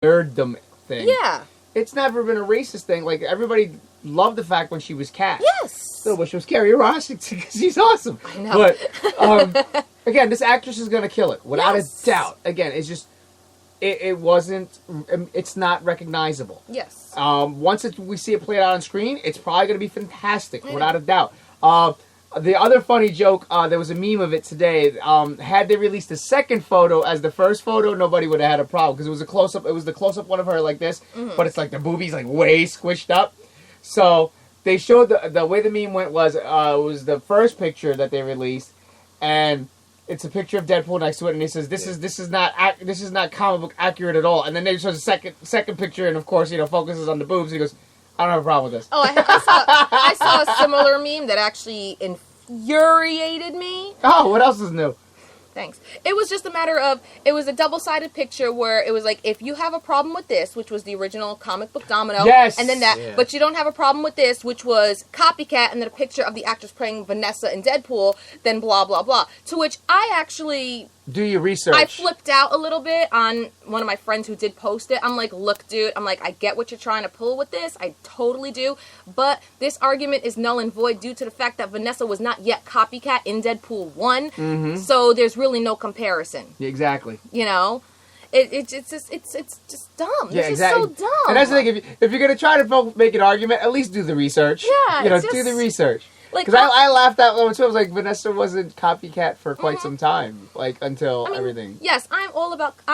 nerddom thing. Yeah. It's never been a racist thing. Like, everybody loved the fact when she was cast. Yes. Still wish it was Carrie Russell because she's awesome. I know. But, again, this actress is going to kill it, without a doubt. Again, it's just, it's not recognizable. Yes. Once we see it played out on screen, it's probably going to be fantastic, without a doubt. The other funny joke, there was a meme of it today. Had they released the second photo as the first photo, nobody would have had a problem because it was a close-up. It was the close-up one of her like this, but it's like the boobies like way squished up. So they showed the way the meme went was it was the first picture that they released, and it's a picture of Deadpool next to it, and he says this is not comic book accurate at all. And then they show the second picture, and of course focuses on the boobs. And he goes, I don't have a problem with this. Oh, I saw a similar meme that actually infuriated me. Oh, what else is new? Thanks. It was just a matter of, it was a double-sided picture where it was like, if you have a problem with this, which was the original comic book Domino, and then that, but you don't have a problem with this, which was Copycat, and then a picture of the actress playing Vanessa in Deadpool, then blah, blah, blah. To which I actually... Do your research. I flipped out a little bit on one of my friends who did post it. I'm like, look, dude, I get what you're trying to pull with this. I totally do. But this argument is null and void due to the fact that Vanessa was not yet Copycat in Deadpool 1. Mm-hmm. So there's really no comparison. Exactly. It's just dumb. Yeah, it's exactly. just so dumb. And that's the thing. If you're going to try to make an argument, at least do the research. Yeah. Do the research. Because Like, I laughed at that one too. I was like, Vanessa wasn't Copycat for quite some time, until everything. Yes, I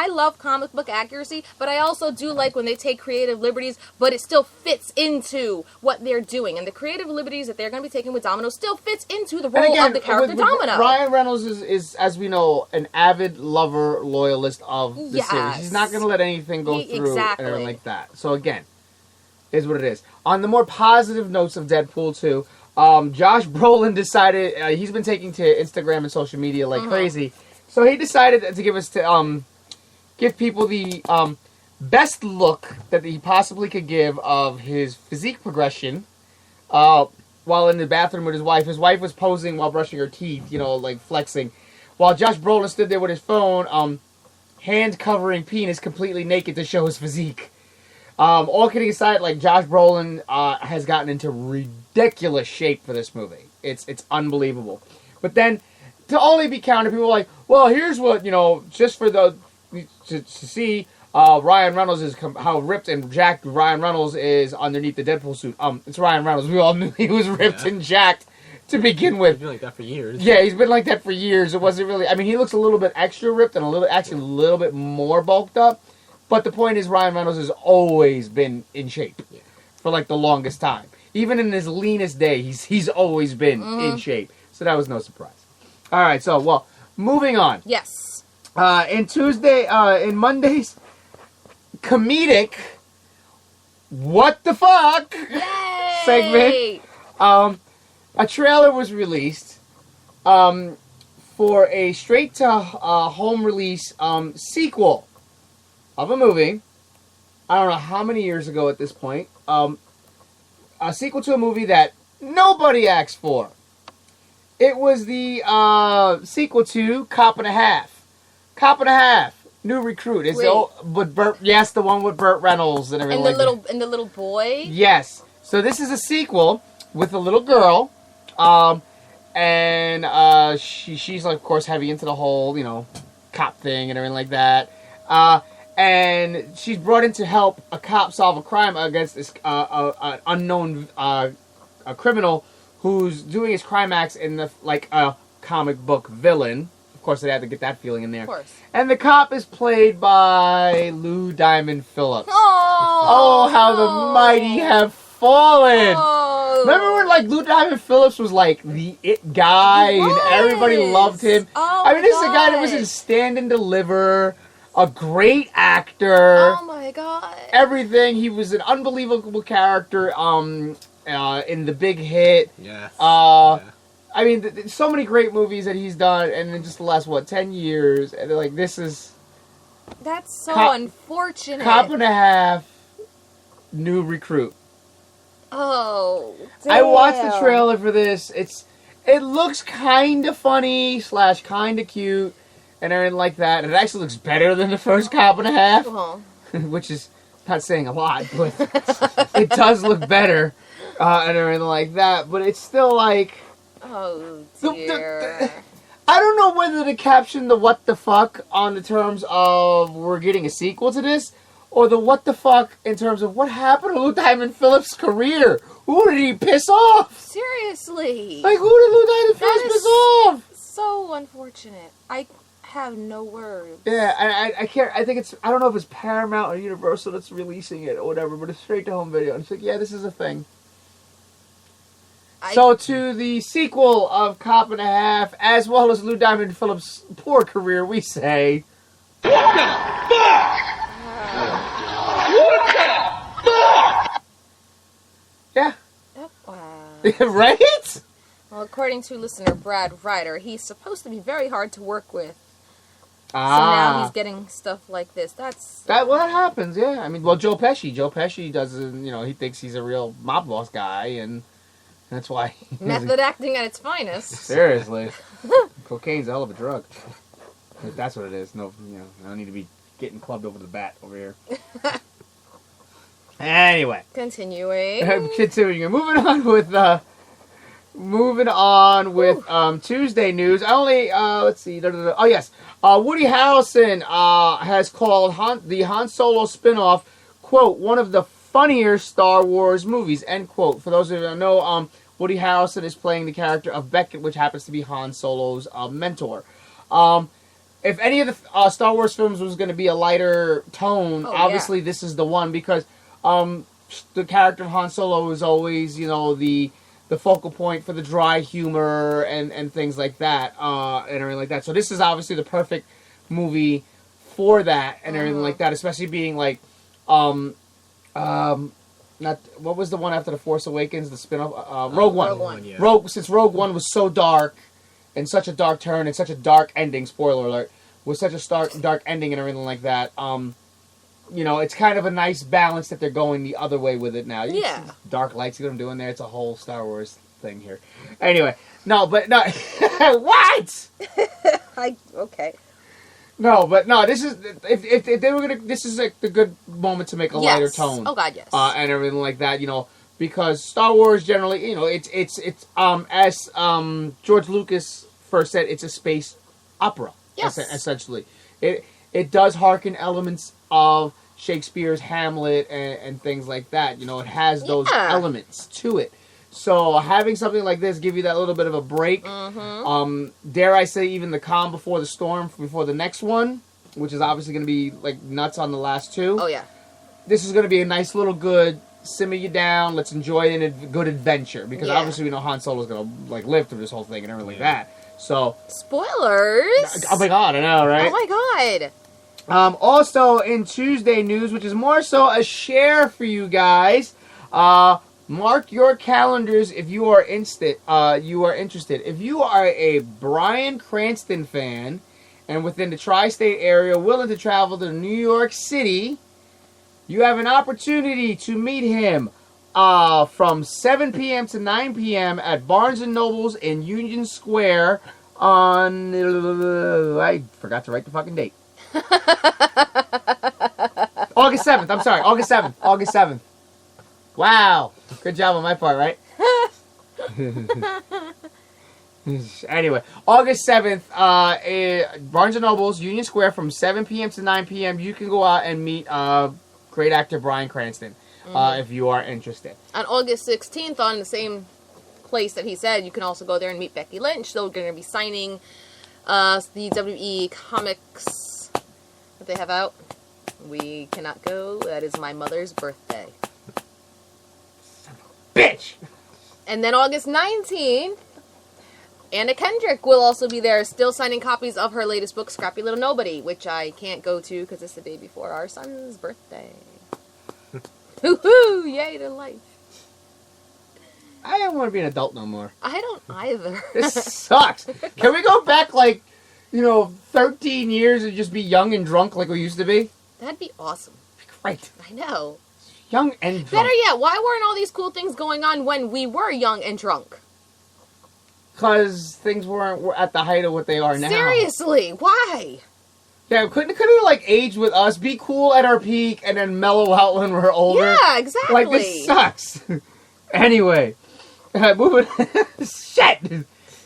love comic book accuracy, but I also do like when they take creative liberties, but it still fits into what they're doing. And the creative liberties that they're going to be taking with Domino still fits into the role of the character Domino. Ryan Reynolds is, as we know, an avid lover, loyalist of the series. He's not going to let anything go through and everything like that. So again, is what it is. On the more positive notes of Deadpool 2, Josh Brolin decided, he's been taking to Instagram and social media like crazy, so he decided to give people the best look that he possibly could give of his physique progression while in the bathroom with his wife. His wife was posing while brushing her teeth, like flexing, while Josh Brolin stood there with his phone, hand covering penis completely naked to show his physique. All kidding aside, Josh Brolin has gotten into ridiculous shape for this movie. It's unbelievable. But then, to only be counted, people are like, well, here's what, just for to see Ryan Reynolds is how ripped and jacked Ryan Reynolds is underneath the Deadpool suit. It's Ryan Reynolds. We all knew he was ripped and jacked to begin with. He's been like that for years. Yeah, he's been like that for years. It wasn't really... he looks a little bit extra ripped and a little bit more bulked up. But the point is, Ryan Reynolds has always been in shape for the longest time. Even in his leanest day, he's always been in shape. So that was no surprise. All right, so moving on. Yes. In Monday's comedic what the fuck segment, a trailer was released for a straight to home release sequel of a movie. I don't know how many years ago at this point. A sequel to a movie that nobody asked for. It was the sequel to Cop and a Half. Cop and a Half, New Recruit. It's with Burt. Yes, the one with Burt Reynolds and everything. And the little boy. Yes. So this is a sequel with a little girl, and she's of course heavy into the whole cop thing and everything like that. And she's brought in to help a cop solve a crime against this an unknown criminal who's doing his crime acts in a comic book villain. Of course, they had to get that feeling in there. Of course. And the cop is played by Lou Diamond Phillips. Oh, how the mighty have fallen! Oh. Remember when Lou Diamond Phillips was the it guy and everybody loved him? Oh, this is a guy that was in Stand and Deliver. A great actor. Oh my god. Everything. He was an unbelievable character in The Big Hit. Yes. So many great movies that he's done, and in just the last, 10 years, and they're this is... That's so unfortunate. Cop and a Half, New Recruit. Oh, damn. I watched the trailer for this. It looks kind of funny / kind of cute. And everything like that. And it actually looks better than the first Cop and a Half. which is not saying a lot, but it does look better and everything like that. But it's still like, oh dear. I don't know whether to caption the what the fuck on the terms of we're getting a sequel to this, or the what the fuck in terms of what happened to Lou Diamond Phillips' career. Who did he piss off? Seriously. Like, who did Lou Diamond Phillips piss off? So unfortunate. I have no words. Yeah, and I can't. I think I don't know if it's Paramount or Universal that's releasing it or whatever, but it's straight to home video. And it's like, yeah, this is a thing. So to the sequel of Cop and a Half, as well as Lou Diamond Phillips' poor career, we say, what the fuck? What the fuck? Yeah. Wow. Right? Well, according to listener Brad Ryder, he's supposed to be very hard to work with. So now he's getting stuff like this. That happens, yeah. I mean, well, Joe Pesci doesn't, he thinks he's a real mob boss guy, and that's why. Method acting at its finest. Seriously. Cocaine's a hell of a drug. That's what it is. No, I don't need to be getting clubbed over the bat over here. Anyway. Continuing. Moving on with Tuesday news. Let's see. Oh, yes. Woody Harrelson has called the Han Solo spinoff, quote, one of the funnier Star Wars movies, end quote. For those of you who don't know, Woody Harrelson is playing the character of Beckett, which happens to be Han Solo's mentor. If any of the Star Wars films was going to be a lighter tone, obviously this is the one, because the character of Han Solo is always, the focal point for the dry humor and things like that, and everything like that. So this is obviously the perfect movie for that and everything like that, especially being like, not what was the one after The Force Awakens, the spin-off? Rogue One. Rogue One. Since Rogue One was so dark and such a dark turn and such a dark ending, spoiler alert, with such a dark ending and everything like that, it's kind of a nice balance that they're going the other way with it now. Yeah. Dark lights, see what I'm doing there? It's a whole Star Wars thing here. Anyway, what? Okay. No, but no, this is, if they were going to, this is like the good moment to make a lighter tone. Oh, God, yes. And everything like that, because Star Wars generally, it's as George Lucas first said, it's a space opera. Yes. Essentially. It does harken elements of Shakespeare's Hamlet and things like that. It has those elements to it. So having something like this give you that little bit of a break. Mm-hmm. Dare I say even the calm before the storm before the next one, which is obviously going to be like nuts on the last two. Oh, yeah. This is going to be a nice little good simmer you down. Let's enjoy it in a good adventure. Because obviously we know Han Solo's going to live through this whole thing and everything like that. So spoilers! Oh my God, I know, right? Oh my God! Also in Tuesday news, which is more so a share for you guys. Mark your calendars if you are interested. If you are a Bryan Cranston fan and within the tri-state area, willing to travel to New York City, you have an opportunity to meet him from 7 p.m. to 9 p.m. at Barnes & Noble's in Union Square on... I forgot to write the fucking date. August 7th. I'm sorry. August 7th. Wow. Good job on my part, right? Anyway, August 7th, Barnes & Noble's Union Square from 7 p.m. to 9 p.m. You can go out and meet great actor Bryan Cranston. If you are interested. On August 16th, on the same place that he said, you can also go there and meet Becky Lynch. They're going to be signing the WWE comics that they have out. We cannot go. That is my mother's birthday. Son of a bitch! And then August 19th, Anna Kendrick will also be there, still signing copies of her latest book, Scrappy Little Nobody, which I can't go to because it's the day before our son's birthday. Woohoo! Yay to life. I don't want to be an adult no more. I don't either. This sucks. Can we go back 13 years and just be young and drunk like we used to be? That'd be awesome. Great. I know. Young and drunk. Better yet, why weren't all these cool things going on when we were young and drunk? Because things weren't at the height of what they are now. Seriously, why? Yeah, couldn't it like age with us, be cool at our peak, and then mellow out when we're older? Yeah, exactly. Like, this sucks. Anyway, moving. Shit!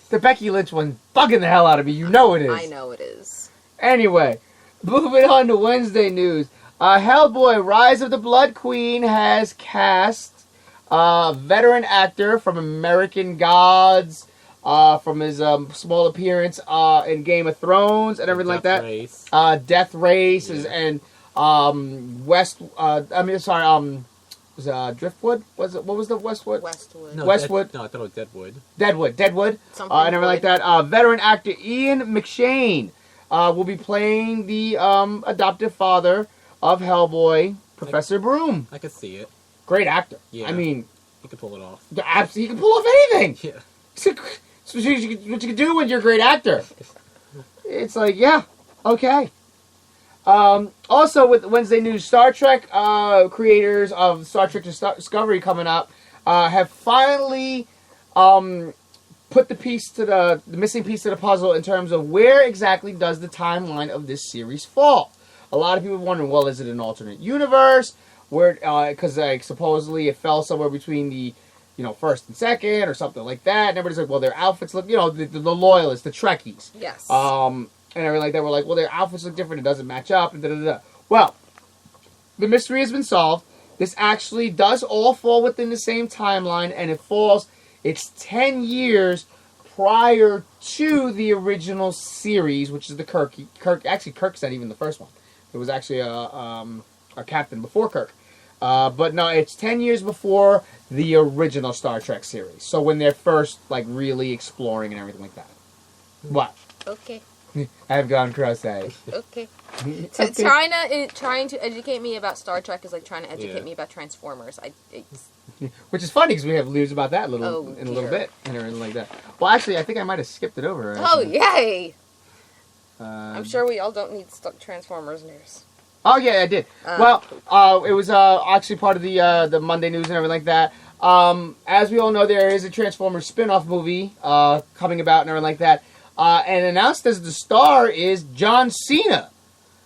The Becky Lynch one's bugging the hell out of me. You know it is. I know it is. Anyway, moving on to Wednesday news. Hellboy, Rise of the Blood Queen has cast veteran actor from American Gods, from his small appearance in Game of Thrones and everything like that. Death Race and Driftwood? What was the Westwood? Westwood. No, Westwood. No, I thought it was Deadwood. Deadwood. And everything like that. Veteran actor Ian McShane will be playing the adoptive father of Hellboy, Professor Broom. I could see it. Great actor. Yeah. I mean, he could pull it off. He can pull off anything. Yeah. It's what you can do when you're a great actor. It's like, yeah, okay. Also, with Wednesday news, Star Trek creators of Star Trek Discovery coming up have finally put the missing piece to the puzzle in terms of where exactly does the timeline of this series fall. A lot of people are wondering, well, is it an alternate universe? Where, because supposedly it fell somewhere between the, first and second or something like that. And everybody's like, well, their outfits look, the loyalists, the Trekkies. Yes. And everything like that. We're like, well, their outfits look different. It doesn't match up. And da-da-da. Well, the mystery has been solved. This actually does all fall within the same timeline, and it's 10 years prior to the original series, which is the Kirk. Actually, Kirk's not even the first one. It was actually a captain before Kirk. But no, it's 10 years before the original Star Trek series. So when they're first, really exploring and everything like that. What? Okay. I've gone cross-eyed. Okay. Okay. Trying to educate me about Star Trek is like trying to educate me about Transformers. Which is funny because we have news about that in a little bit and everything like that. Well, actually, I think I might have skipped it over. Oh, yay! I'm sure we all don't need Transformers news. Oh, yeah, I did. It was actually part of the Monday news and everything like that. As we all know, there is a Transformers spin-off movie coming about and everything like that. And announced as the star is John Cena.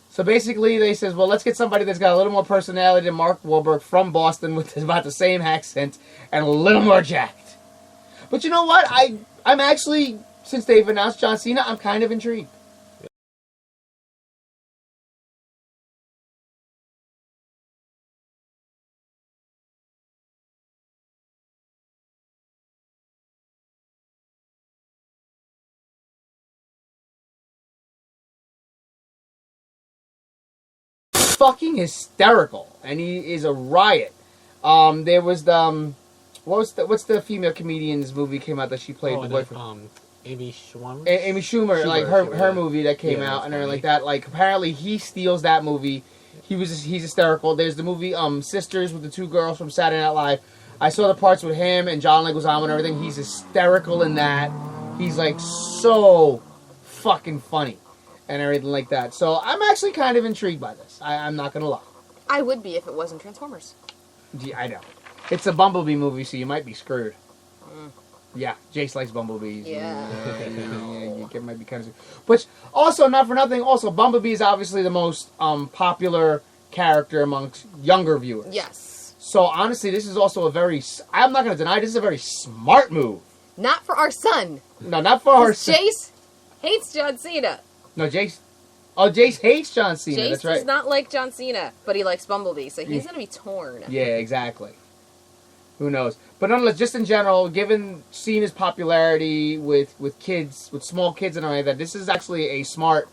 So basically, they says, well, let's get somebody that's got a little more personality than Mark Wahlberg from Boston with about the same accent and a little more jacked. But you know what? I'm actually, since they've announced John Cena, I'm kind of intrigued. Fucking hysterical, and he is a riot. There was the what's the female comedian's movie came out that she played the boyfriend? Amy Schumer. Amy Schumer, like her movie that came out and everything like that. Like apparently he steals that movie. He's hysterical. There's the movie Sisters with the two girls from Saturday Night Live. I saw the parts with him and John Leguizamo and everything. He's hysterical in that. He's like so fucking funny. And everything like that. So I'm actually kind of intrigued by this. I'm not going to lie. I would be if it wasn't Transformers. Yeah, I know. It's a Bumblebee movie, so you might be screwed. Yeah, Jace likes Bumblebees. Yeah. You might be kind of screwed. Which, also, not for nothing, also, Bumblebee is obviously the most popular character amongst younger viewers. Yes. So, honestly, this is also I'm not going to deny, this is a very smart move. Not for our son. No, not for our son. Jace hates John Cena. No, Jace hates John Cena. Jace That's right. does not like John Cena, but he likes Bumblebee, so he's going to be torn. Yeah, exactly. Who knows? But nonetheless, just in general, given Cena's popularity with kids, with small kids and all that, this is actually a smart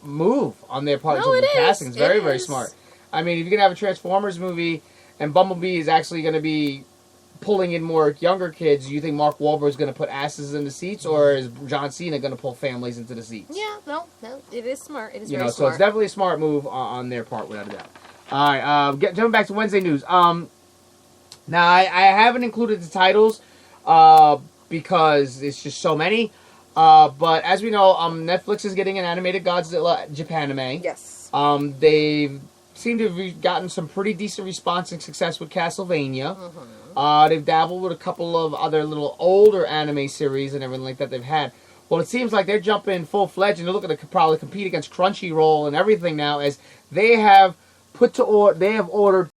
move on their part. No, it is. Casting. It's very, very smart. I mean, if you're going to have a Transformers movie and Bumblebee is actually going to be pulling in more younger kids, do you think Mark Wahlberg is going to put asses in the seats, or is John Cena going to pull families into the seats? Yeah, no, it is smart. It is very smart. So it's definitely a smart move on their part, without a doubt. All right, jumping back to Wednesday news. Now, I haven't included the titles because it's just so many. But as we know, Netflix is getting an animated Godzilla Japanime. Yes. They've seemed to have gotten some pretty decent response and success with Castlevania. They've dabbled with a couple of other little older anime series and everything like that they've had. Well, it seems like they're jumping full-fledged, and they're looking to probably compete against Crunchyroll and everything now, as they have ordered